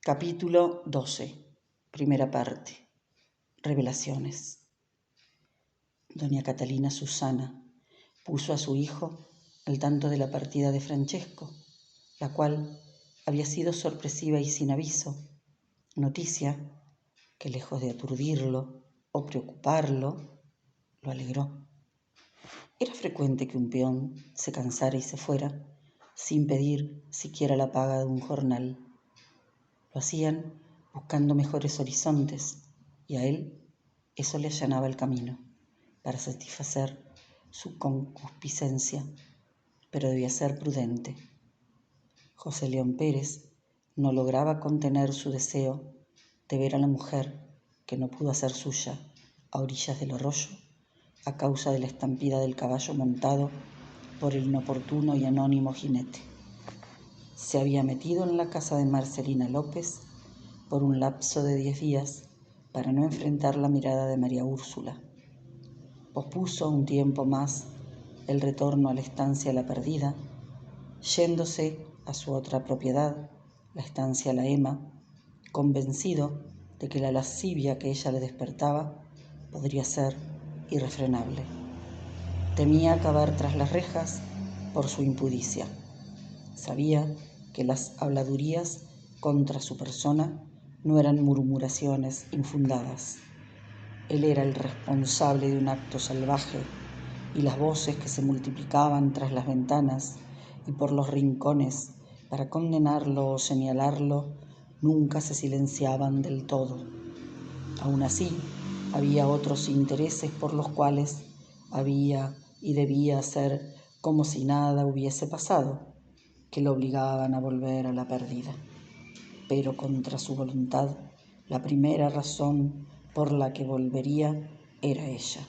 Capítulo 12, primera parte. Revelaciones. Doña Catalina Susana puso a su hijo al tanto de la partida de Francesco, la cual había sido sorpresiva y sin aviso, noticia que lejos de aturdirlo o preocuparlo, lo alegró. Era frecuente que un peón se cansara y se fuera sin pedir siquiera la paga de un jornal. Lo hacían buscando mejores horizontes y a él eso le allanaba el camino para satisfacer su concupiscencia, pero debía ser prudente. José León Pérez no lograba contener su deseo de ver a la mujer que no pudo hacer suya a orillas del arroyo a causa de la estampida del caballo montado por el inoportuno y anónimo jinete. Se había metido en la casa de Marcelina López por un lapso de 10 días para no enfrentar la mirada de María Úrsula. Pospuso un tiempo más el retorno a la estancia La Perdida, yéndose a su otra propiedad, la estancia La Ema, convencido de que la lascivia que ella le despertaba podría ser irrefrenable. Temía acabar tras las rejas por su impudicia. Sabía que las habladurías contra su persona no eran murmuraciones infundadas. Él era el responsable de un acto salvaje y las voces que se multiplicaban tras las ventanas y por los rincones para condenarlo o señalarlo nunca se silenciaban del todo. Aún así, había otros intereses por los cuales había y debía hacer como si nada hubiese pasado, que lo obligaban a volver a La Perdida. Pero contra su voluntad, la primera razón por la que volvería era ella.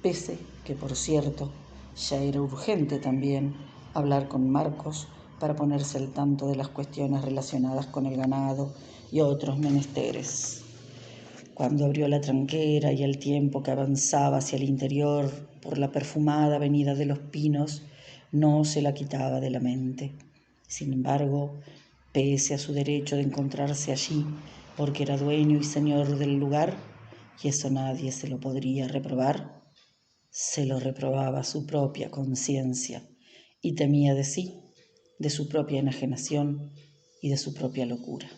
Pese que, por cierto, ya era urgente también hablar con Marcos para ponerse al tanto de las cuestiones relacionadas con el ganado y otros menesteres. Cuando abrió la tranquera y al tiempo que avanzaba hacia el interior por la perfumada avenida de los Pinos, no se la quitaba de la mente. Sin embargo, pese a su derecho de encontrarse allí, porque era dueño y señor del lugar, y eso nadie se lo podría reprobar, se lo reprobaba su propia conciencia y temía de sí, de su propia enajenación y de su propia locura.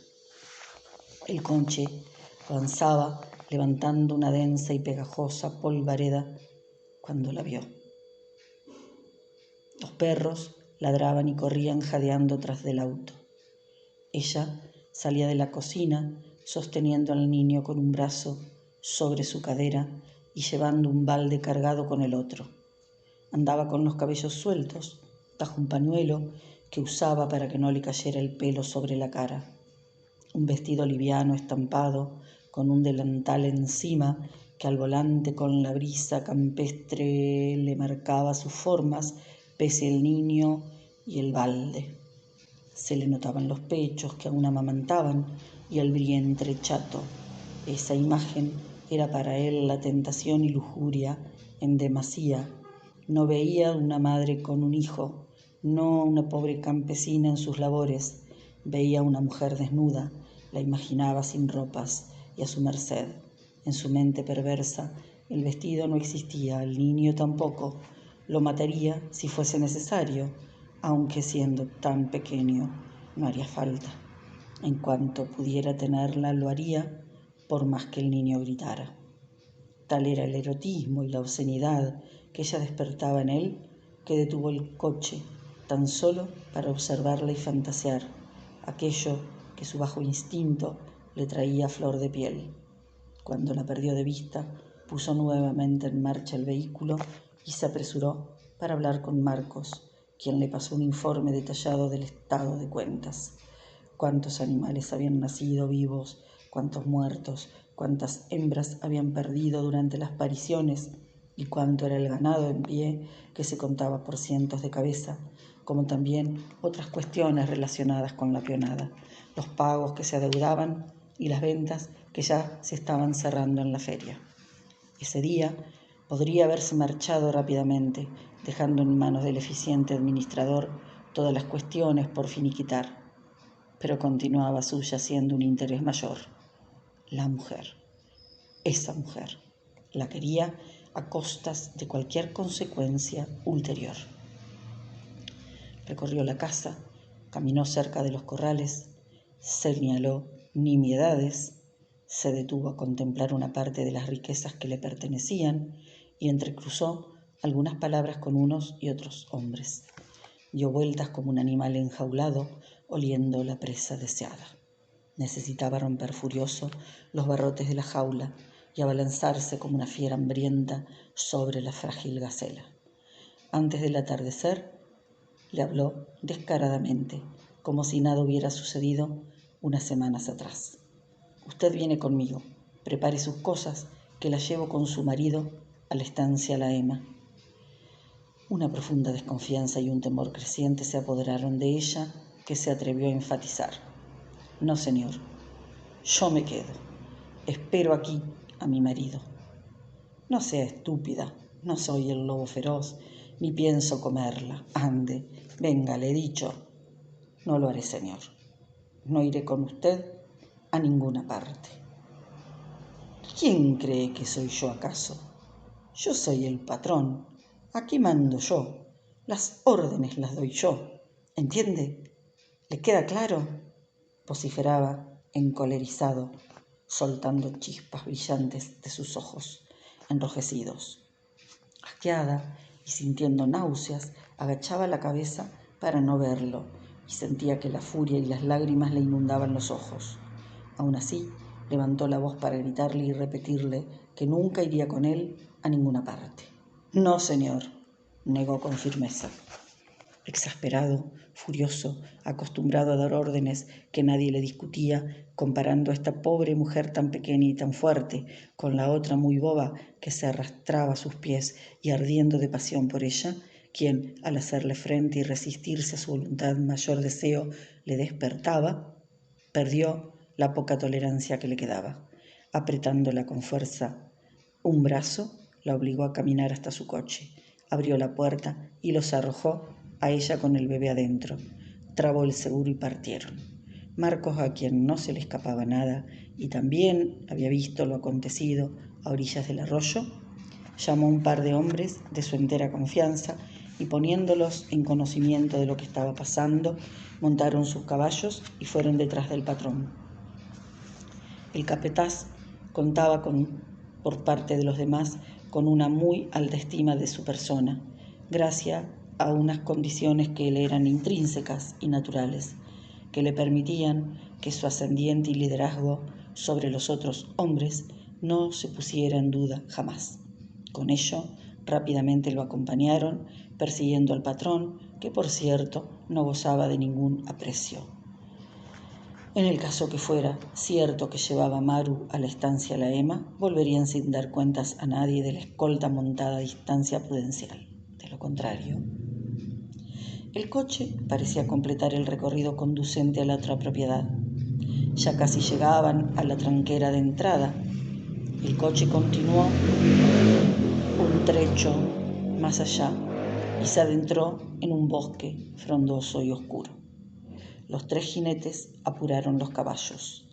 El conche avanzaba levantando una densa y pegajosa polvareda cuando la vio. Los perros ladraban y corrían jadeando tras del auto. Ella salía de la cocina sosteniendo al niño con un brazo sobre su cadera y llevando un balde cargado con el otro. Andaba con los cabellos sueltos, bajo un pañuelo que usaba para que no le cayera el pelo sobre la cara. Un vestido liviano estampado con un delantal encima que al volante con la brisa campestre le marcaba sus formas pese el niño y el balde. Se le notaban los pechos que aún amamantaban y el vientre chato. Esa imagen era para él la tentación y lujuria en demasía. No veía una madre con un hijo, no una pobre campesina en sus labores. Veía una mujer desnuda, la imaginaba sin ropas y a su merced. En su mente perversa, el vestido no existía, el niño tampoco. Lo mataría si fuese necesario, aunque siendo tan pequeño no haría falta. En cuanto pudiera tenerla, lo haría, por más que el niño gritara. Tal era el erotismo y la obscenidad que ella despertaba en él, que detuvo el coche tan solo para observarla y fantasear aquello que su bajo instinto le traía a flor de piel. Cuando la perdió de vista, puso nuevamente en marcha el vehículo y se apresuró para hablar con Marcos, quien le pasó un informe detallado del estado de cuentas. Cuántos animales habían nacido vivos, cuántos muertos, cuántas hembras habían perdido durante las pariciones y cuánto era el ganado en pie, que se contaba por cientos de cabeza, como también otras cuestiones relacionadas con la peonada, los pagos que se adeudaban y las ventas que ya se estaban cerrando en la feria. Ese día podría haberse marchado rápidamente, dejando en manos del eficiente administrador todas las cuestiones por finiquitar. pero continuaba subyaciendo un interés mayor. La mujer, esa mujer, la quería a costas de cualquier consecuencia ulterior. Recorrió la casa, caminó cerca de los corrales, señaló nimiedades, se detuvo a contemplar una parte de las riquezas que le pertenecían y entrecruzó algunas palabras con unos y otros hombres. Dio vueltas como un animal enjaulado, oliendo la presa deseada. Necesitaba romper furioso los barrotes de la jaula y abalanzarse como una fiera hambrienta sobre la frágil gacela. Antes del atardecer, le habló descaradamente, como si nada hubiera sucedido unas semanas atrás. Usted viene conmigo, prepare sus cosas, que la llevo con su marido a la estancia La Ema. Una profunda desconfianza y un temor creciente se apoderaron de ella, que se atrevió a enfatizar. No, señor, yo me quedo. Espero aquí a mi marido. No sea estúpida, no soy el lobo feroz, ni pienso comerla. Ande, venga, le he dicho. No lo haré, señor. No iré con usted a ninguna parte. ¿Quién cree que soy yo acaso? Yo soy el patrón. Aquí mando yo. Las órdenes las doy yo. ¿Entiende? ¿Le queda claro? Vociferaba, encolerizado, soltando chispas brillantes de sus ojos enrojecidos. Asqueada y sintiendo náuseas, agachaba la cabeza para no verlo y sentía que la furia y las lágrimas le inundaban los ojos. Aún así, levantó la voz para gritarle y repetirle que nunca iría con él a ninguna parte. No, señor, negó con firmeza. Exasperado, furioso, acostumbrado a dar órdenes que nadie le discutía, comparando a esta pobre mujer tan pequeña y tan fuerte con la otra muy boba que se arrastraba a sus pies y ardiendo de pasión por ella, quien, al hacerle frente y resistirse a su voluntad mayor deseo, le despertaba, perdió la poca tolerancia que le quedaba. Apretándola con fuerza un brazo, la obligó a caminar hasta su coche, abrió la puerta y los arrojó a ella con el bebé adentro. Trabó el seguro y partieron. Marcos, a quien no se le escapaba nada y también había visto lo acontecido a orillas del arroyo, llamó a un par de hombres de su entera confianza y poniéndolos en conocimiento de lo que estaba pasando, montaron sus caballos y fueron detrás del patrón. El capataz contaba por parte de los demás con una muy alta estima de su persona, gracias a unas condiciones que le eran intrínsecas y naturales, que le permitían que su ascendiente y liderazgo sobre los otros hombres no se pusiera en duda jamás. Con ello, rápidamente lo acompañaron, persiguiendo al patrón, que por cierto no gozaba de ningún aprecio. En el caso que fuera cierto que llevaba a Maru a la estancia La Ema, volverían sin dar cuentas a nadie de la escolta montada a distancia prudencial. De lo contrario, el coche parecía completar el recorrido conducente a la otra propiedad. Ya casi llegaban a la tranquera de entrada. El coche continuó un trecho más allá y se adentró en un bosque frondoso y oscuro. Los tres jinetes apuraron los caballos.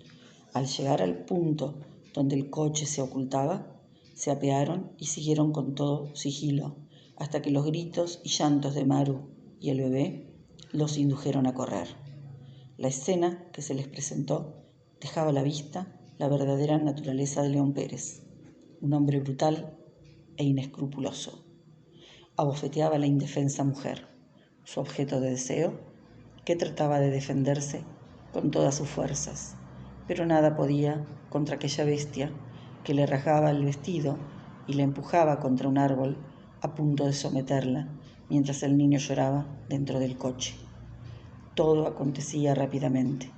Al llegar al punto donde el coche se ocultaba, se apearon y siguieron con todo sigilo, hasta que los gritos y llantos de Maru y el bebé los indujeron a correr. La escena que se les presentó dejaba a la vista la verdadera naturaleza de León Pérez, un hombre brutal e inescrupuloso. Abofeteaba a la indefensa mujer, su objeto de deseo, que trataba de defenderse con todas sus fuerzas, pero nada podía contra aquella bestia que le rasgaba el vestido y le empujaba contra un árbol a punto de someterla, mientras el niño lloraba dentro del coche. Todo acontecía rápidamente.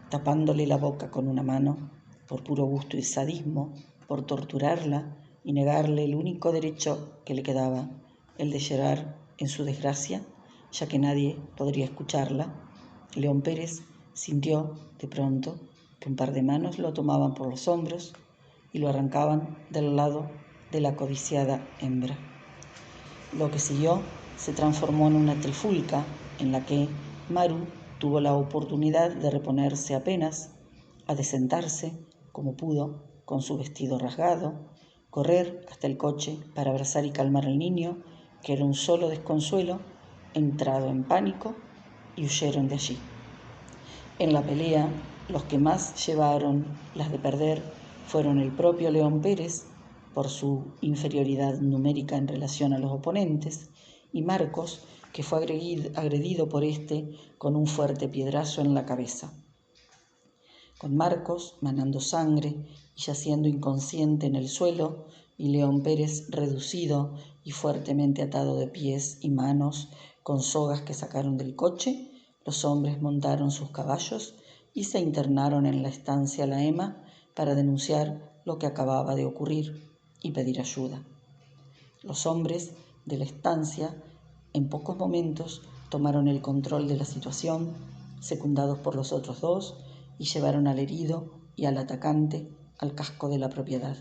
Tapándole la boca con una mano, por puro gusto y sadismo, por torturarla y negarle el único derecho que le quedaba, el de llorar en su desgracia, ya que nadie podría escucharla, León Pérez sintió de pronto que un par de manos lo tomaban por los hombros y lo arrancaban del lado de la codiciada hembra. Lo que siguió se transformó en una trifulca en la que Maru Tuvo la oportunidad de reponerse apenas, a de sentarse, como pudo, con su vestido rasgado, correr hasta el coche para abrazar y calmar al niño, que era un solo desconsuelo, entrado en pánico, y huyeron de allí. En la pelea, los que más llevaron las de perder fueron el propio León Pérez, por su inferioridad numérica en relación a los oponentes, y Marcos, que fue agredido por este con un fuerte piedrazo en la cabeza. Con Marcos manando sangre y yaciendo inconsciente en el suelo, y León Pérez reducido y fuertemente atado de pies y manos con sogas que sacaron del coche, los hombres montaron sus caballos y se internaron en la estancia La Ema para denunciar lo que acababa de ocurrir y pedir ayuda. Los hombres de la estancia en pocos momentos tomaron el control de la situación, secundados por los otros dos, y llevaron al herido y al atacante al casco de la propiedad.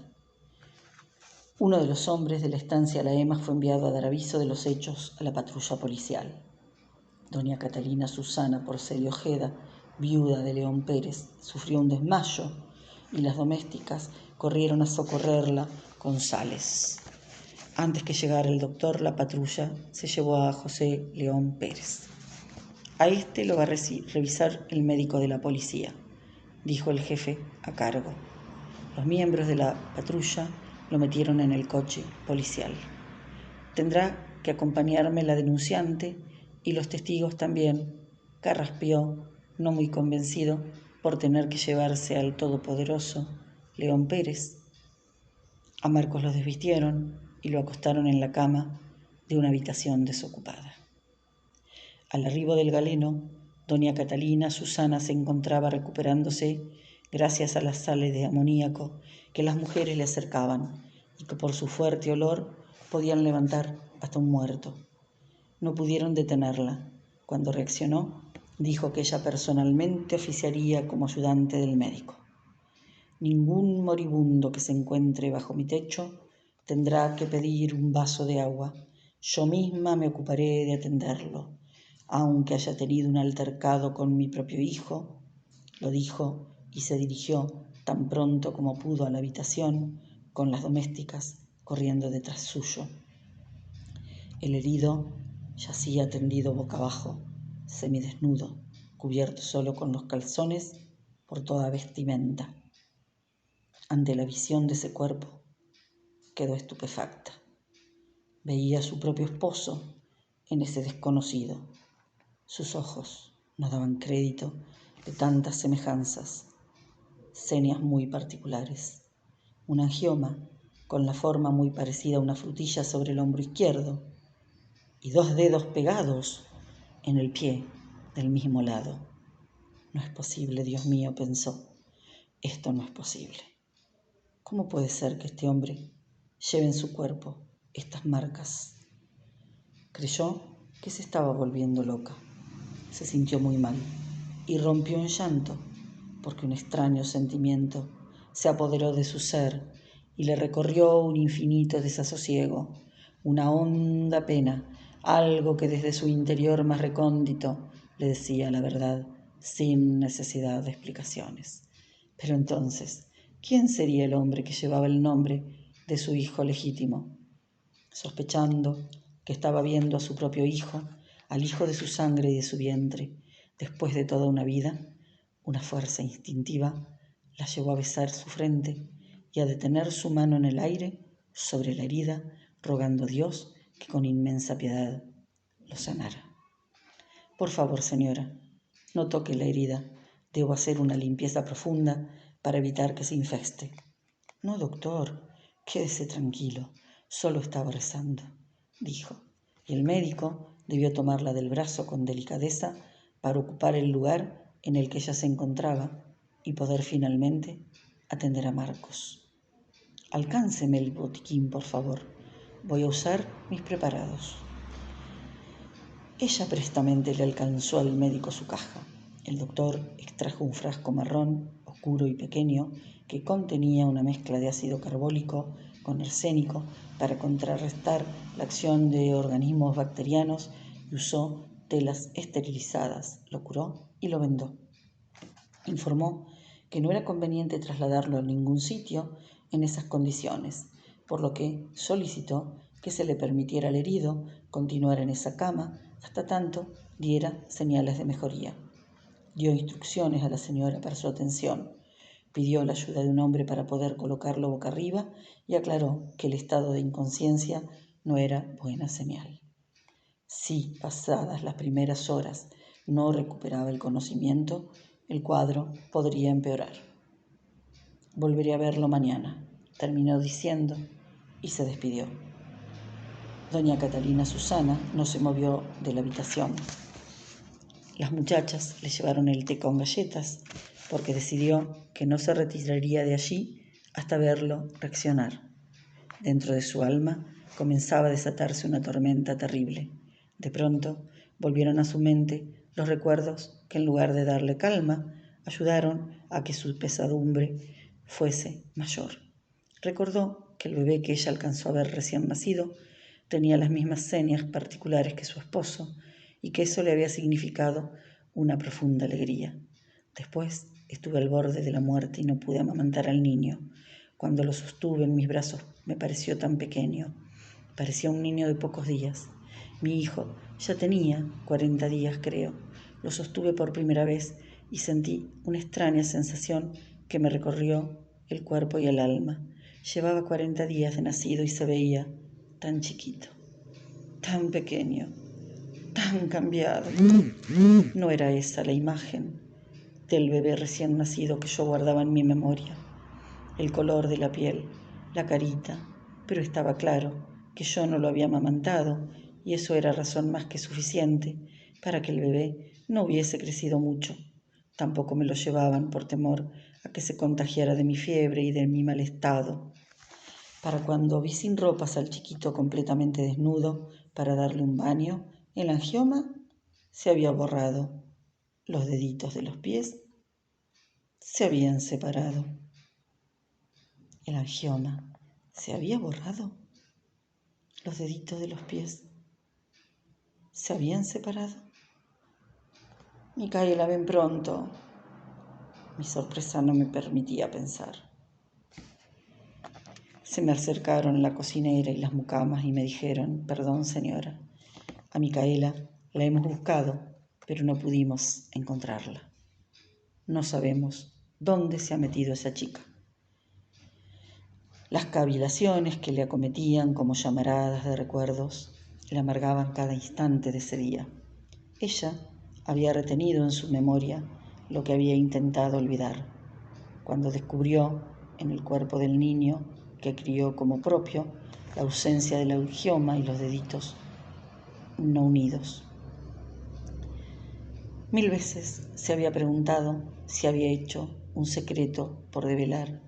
Uno de los hombres de la estancia La Ema fue enviado a dar aviso de los hechos a la patrulla policial. Doña Catalina Susana Porcelio Ojeda, viuda de León Pérez, sufrió un desmayo y las domésticas corrieron a socorrerla con sales. Antes que llegara el doctor, la patrulla se llevó a José León Pérez. A este lo va a revisar el médico de la policía, dijo el jefe a cargo. Los miembros de la patrulla lo metieron en el coche policial. Tendrá que acompañarme la denunciante y los testigos también, carraspeó, no muy convencido por tener que llevarse al todopoderoso León Pérez. A Marcos lo desvistieron y lo acostaron en la cama de una habitación desocupada. Al arribo del galeno, doña Catalina Susana se encontraba recuperándose gracias a las sales de amoníaco que las mujeres le acercaban y que por su fuerte olor podían levantar hasta un muerto. No pudieron detenerla. Cuando reaccionó, dijo que ella personalmente oficiaría como ayudante del médico. Ningún moribundo que se encuentre bajo mi techo tendrá que pedir un vaso de agua. Yo misma me ocuparé de atenderlo, aunque haya tenido un altercado con mi propio hijo, lo dijo y se dirigió tan pronto como pudo a la habitación, con las domésticas corriendo detrás suyo. El herido yacía tendido boca abajo, semidesnudo, cubierto solo con los calzones por toda vestimenta. Ante la visión de ese cuerpo, quedó estupefacta. Veía a su propio esposo en ese desconocido. Sus ojos no daban crédito de tantas semejanzas, señas muy particulares, un angioma con la forma muy parecida a una frutilla sobre el hombro izquierdo y 2 dedos pegados en el pie del mismo lado. No es posible, Dios mío, pensó, esto no es posible. ¿Cómo puede ser que este hombre lleve en su cuerpo estas marcas? Creyó que se estaba volviendo loca. Se sintió muy mal y rompió en llanto porque un extraño sentimiento se apoderó de su ser y le recorrió un infinito desasosiego, una honda pena, algo que desde su interior más recóndito le decía la verdad sin necesidad de explicaciones. Pero entonces, ¿quién sería el hombre que llevaba el nombre de su hijo legítimo? Sospechando que estaba viendo a su propio hijo, al hijo de su sangre y de su vientre, después de toda una vida, una fuerza instintiva la llevó a besar su frente y a detener su mano en el aire sobre la herida, rogando a Dios que con inmensa piedad lo sanara. Por favor, señora, no toque la herida. Debo hacer una limpieza profunda para evitar que se infeste. No, doctor, quédese tranquilo. Solo estaba rezando, dijo, y el médico debió tomarla del brazo con delicadeza para ocupar el lugar en el que ella se encontraba y poder finalmente atender a Marcos. Alcánceme el botiquín, por favor. Voy a usar mis preparados. Ella prestamente le alcanzó al médico su caja. El doctor extrajo un frasco marrón, oscuro y pequeño, que contenía una mezcla de ácido carbólico con arsénico para contrarrestar la acción de organismos bacterianos y usó telas esterilizadas, lo curó y lo vendó. Informó que no era conveniente trasladarlo a ningún sitio en esas condiciones, por lo que solicitó que se le permitiera al herido continuar en esa cama hasta tanto diera señales de mejoría. Dio instrucciones a la señora para su atención, pidió la ayuda de un hombre para poder colocarlo boca arriba y aclaró que el estado de inconsciencia no era buena señal. Si, pasadas las primeras horas, no recuperaba el conocimiento, el cuadro podría empeorar. Volveré a verlo mañana, terminó diciendo y se despidió. Doña Catalina Susana no se movió de la habitación. Las muchachas le llevaron el té con galletas porque decidió que no se retiraría de allí hasta verlo reaccionar. Dentro de su alma comenzaba a desatarse una tormenta terrible. De pronto volvieron a su mente los recuerdos que en lugar de darle calma, ayudaron a que su pesadumbre fuese mayor. Recordó que el bebé que ella alcanzó a ver recién nacido tenía las mismas señas particulares que su esposo y que eso le había significado una profunda alegría. Después estuve al borde de la muerte y no pude amamantar al niño. Cuando lo sostuve en mis brazos me pareció tan pequeño. Parecía un niño de pocos días. Mi hijo ya tenía 40 días, creo. Lo sostuve por primera vez y sentí una extraña sensación que me recorrió el cuerpo y el alma. Llevaba 40 días de nacido y se veía tan chiquito, tan pequeño, tan cambiado. No era esa la imagen del bebé recién nacido que yo guardaba en mi memoria. El color de la piel, la carita, pero estaba claro que yo no lo había amamantado y eso era razón más que suficiente para que el bebé no hubiese crecido mucho. Tampoco me lo llevaban por temor a que se contagiara de mi fiebre y de mi mal estado. Para cuando vi sin ropas al chiquito completamente desnudo para darle un baño, el angioma se había borrado. Los deditos de los pies se habían separado. El angioma se había borrado. Los deditos de los pies se habían separado. Micaela, ven pronto. Mi sorpresa no me permitía pensar. Se me acercaron la cocinera y las mucamas y me dijeron: perdón, señora, a Micaela la hemos buscado, pero no pudimos encontrarla. No sabemos dónde se ha metido esa chica. Las cavilaciones que le acometían como llamaradas de recuerdos le amargaban cada instante de ese día. Ella había retenido en su memoria lo que había intentado olvidar. Cuando descubrió en el cuerpo del niño que crió como propio la ausencia del angioma y los deditos no unidos. 1000 veces se había preguntado si había hecho un secreto por develar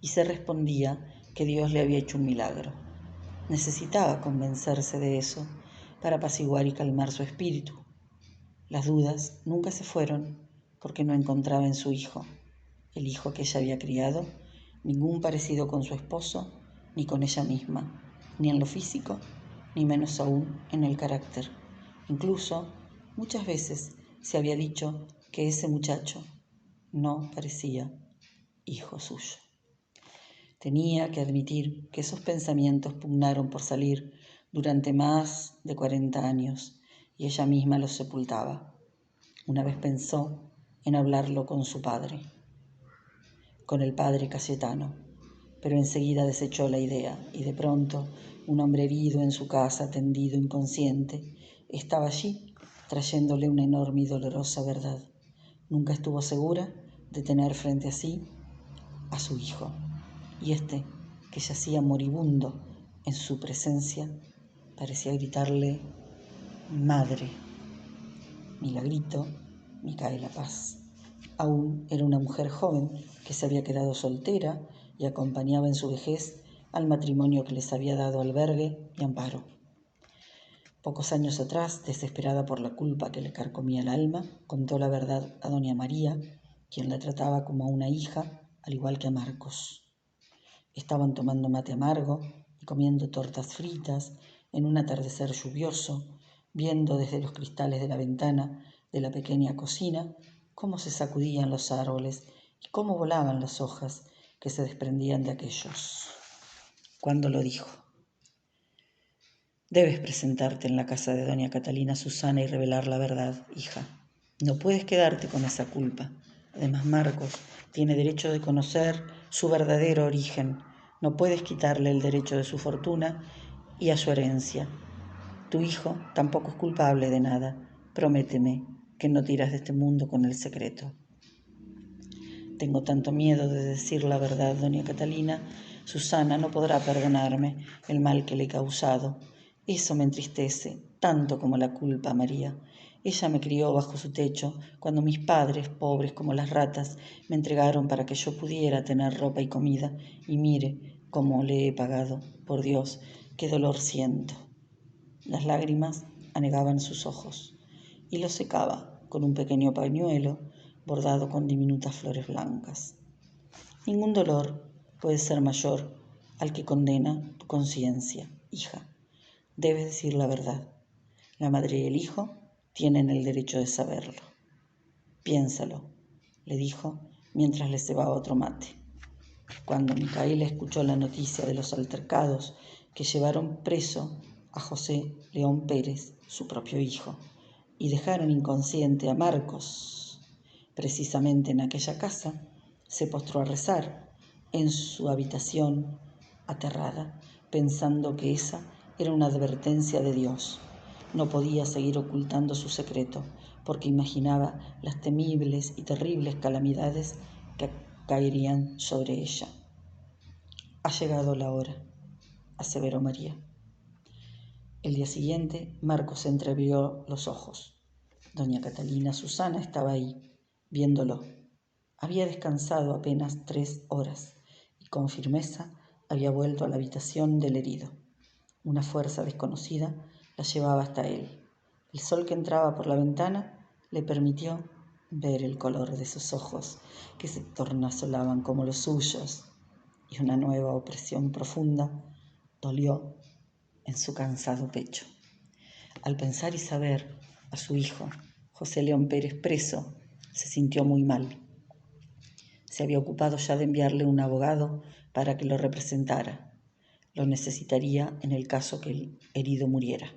y se respondía que Dios le había hecho un milagro. Necesitaba convencerse de eso para apaciguar y calmar su espíritu. Las dudas nunca se fueron porque no encontraba en su hijo, el hijo que ella había criado, ningún parecido con su esposo ni con ella misma, ni en lo físico, ni menos aún en el carácter. Incluso, muchas veces se había dicho que ese muchacho no parecía hijo suyo. Tenía que admitir que esos pensamientos pugnaron por salir durante más de 40 años y ella misma los sepultaba. Una vez pensó en hablarlo con su padre, con el padre Cayetano, pero enseguida desechó la idea y de pronto un hombre herido en su casa, tendido inconsciente, estaba allí trayéndole una enorme y dolorosa verdad. Nunca estuvo segura de tener frente a sí a su hijo, y este, que yacía moribundo en su presencia, parecía gritarle: madre. Milagrito, Micaela Paz. Aún era una mujer joven que se había quedado soltera y acompañaba en su vejez al matrimonio que les había dado albergue y amparo. Pocos años atrás, desesperada por la culpa que le carcomía el alma, contó la verdad a doña María, quien la trataba como a una hija, al igual que a Marcos. Estaban tomando mate amargo y comiendo tortas fritas en un atardecer lluvioso, viendo desde los cristales de la ventana de la pequeña cocina cómo se sacudían los árboles y cómo volaban las hojas que se desprendían de aquellos. Cuando lo dijo: debes presentarte en la casa de doña Catalina Susana y revelar la verdad, hija. No puedes quedarte con esa culpa. Además, Marcos tiene derecho de conocer su verdadero origen. No puedes quitarle el derecho de su fortuna y a su herencia. Tu hijo tampoco es culpable de nada. Prométeme que no tiras de este mundo con el secreto. Tengo tanto miedo de decir la verdad, doña Catalina. Susana no podrá perdonarme el mal que le he causado. Eso me entristece, tanto como la culpa, María. Ella me crió bajo su techo cuando mis padres, pobres como las ratas, me entregaron para que yo pudiera tener ropa y comida. Y mire cómo le he pagado. Por Dios, qué dolor siento. Las lágrimas anegaban sus ojos y los secaba con un pequeño pañuelo bordado con diminutas flores blancas. Ningún dolor puede ser mayor al que condena tu conciencia, hija. Debes decir la verdad. La madre y el hijo tienen el derecho de saberlo. Piénsalo, le dijo mientras le cebaba otro mate. Cuando Micaela escuchó la noticia de los altercados que llevaron preso a José León Pérez, su propio hijo, y dejaron inconsciente a Marcos, precisamente en aquella casa, se postró a rezar en su habitación aterrada, pensando que esa era una advertencia de Dios. No podía seguir ocultando su secreto, porque imaginaba las temibles y terribles calamidades que caerían sobre ella. Ha llegado la hora, aseveró María. El día siguiente, Marcos entreabrió los ojos. Doña Catalina Susana estaba ahí, viéndolo. Había descansado apenas 3 horas y con firmeza había vuelto a la habitación del herido. Una fuerza desconocida la llevaba hasta él. El sol que entraba por la ventana le permitió ver el color de sus ojos, que se tornasolaban como los suyos, y una nueva opresión profunda dolió en su cansado pecho. Al pensar y saber a su hijo, José León Pérez, preso, se sintió muy mal. Se había ocupado ya de enviarle un abogado para que lo representara. Lo necesitaría en el caso que el herido muriera.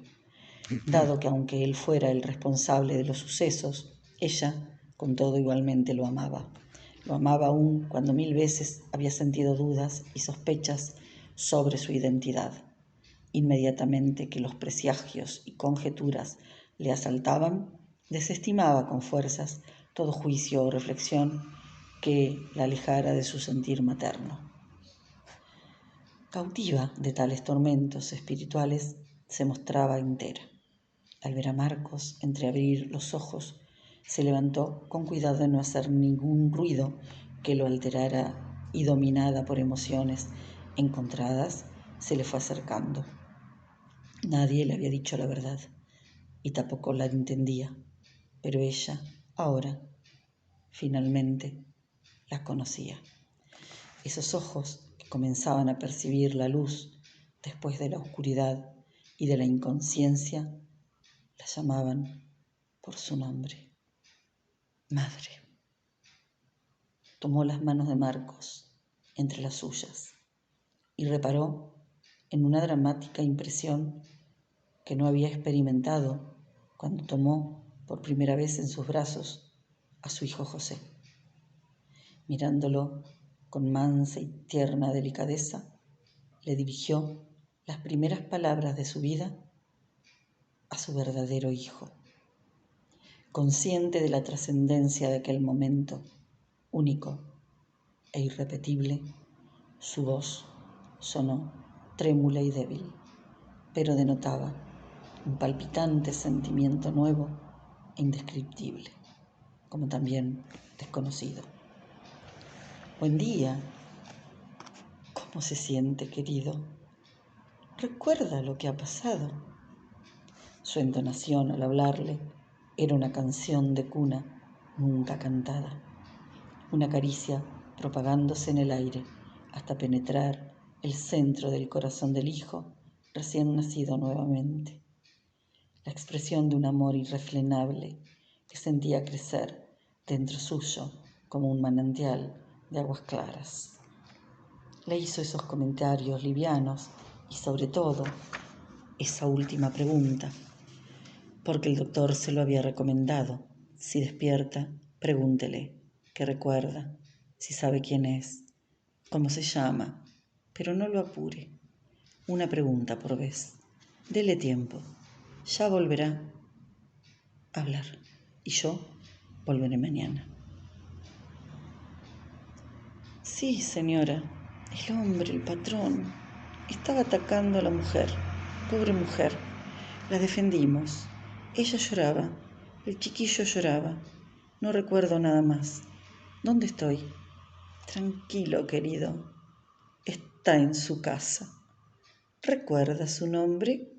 Dado que aunque él fuera el responsable de los sucesos, ella, con todo, igualmente lo amaba. Lo amaba aún cuando 1000 veces había sentido dudas y sospechas sobre su identidad. Inmediatamente que los presagios y conjeturas le asaltaban, desestimaba con fuerzas todo juicio o reflexión que la alejara de su sentir materno. Cautiva de tales tormentos espirituales, se mostraba entera. Al ver a Marcos entreabrir los ojos, se levantó con cuidado de no hacer ningún ruido que lo alterara y, dominada por emociones encontradas, se le fue acercando. Nadie le había dicho la verdad y tampoco la entendía, pero ella, ahora, finalmente, la conocía. Esos ojos que comenzaban a percibir la luz después de la oscuridad y de la inconsciencia, la llamaban por su nombre: Madre. Tomó las manos de Marcos entre las suyas y reparó en una dramática impresión que no había experimentado cuando tomó por primera vez en sus brazos a su hijo José. Mirándolo con mansa y tierna delicadeza, le dirigió las primeras palabras de su vida a su verdadero hijo. Consciente de la trascendencia de aquel momento único e irrepetible, su voz sonó trémula y débil, pero denotaba un palpitante sentimiento nuevo e indescriptible, como también desconocido. Buen día. ¿Cómo se siente, querido? ¿Recuerda lo que ha pasado? Su entonación al hablarle era una canción de cuna nunca cantada, una caricia propagándose en el aire hasta penetrar el centro del corazón del hijo recién nacido nuevamente. la expresión de un amor irrefrenable que sentía crecer dentro suyo como un manantial de aguas claras. Le hizo esos comentarios livianos y sobre todo esa última pregunta, porque el doctor se lo había recomendado. Si despierta, pregúntele qué recuerda, si sabe quién es, cómo se llama, pero no lo apure. Una pregunta por vez. Dele tiempo. Ya volverá a hablar y yo volveré mañana. Sí, señora, el hombre, el patrón, estaba atacando a la mujer. Pobre mujer. La defendimos. Ella lloraba. El chiquillo lloraba. No recuerdo nada más. ¿Dónde estoy? Tranquilo, querido. Está en su casa. ¿Recuerda su nombre?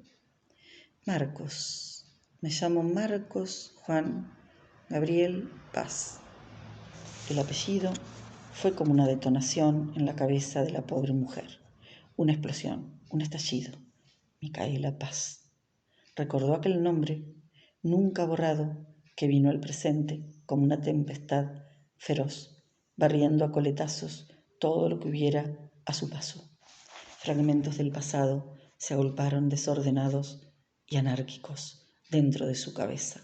Marcos. Me llamo Marcos Juan Gabriel Paz. El apellido fue como una detonación en la cabeza de la pobre mujer. Una explosión, un estallido. Micaela Paz. Recordó aquel nombre, nunca borrado, que vino al presente como una tempestad feroz, barriendo a coletazos todo lo que hubiera a su paso. Fragmentos del pasado se agolparon desordenados y anárquicos dentro de su cabeza.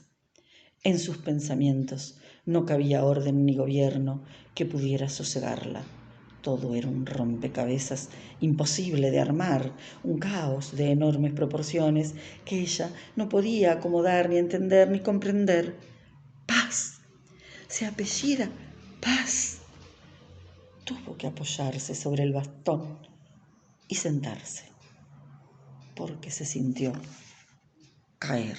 En sus pensamientos no cabía orden ni gobierno que pudiera sosegarla. Todo era un rompecabezas imposible de armar, un caos de enormes proporciones que ella no podía acomodar, ni entender, ni comprender. Paz. Se apellida Paz. Tuvo que apoyarse sobre el bastón y sentarse, porque se sintió caer.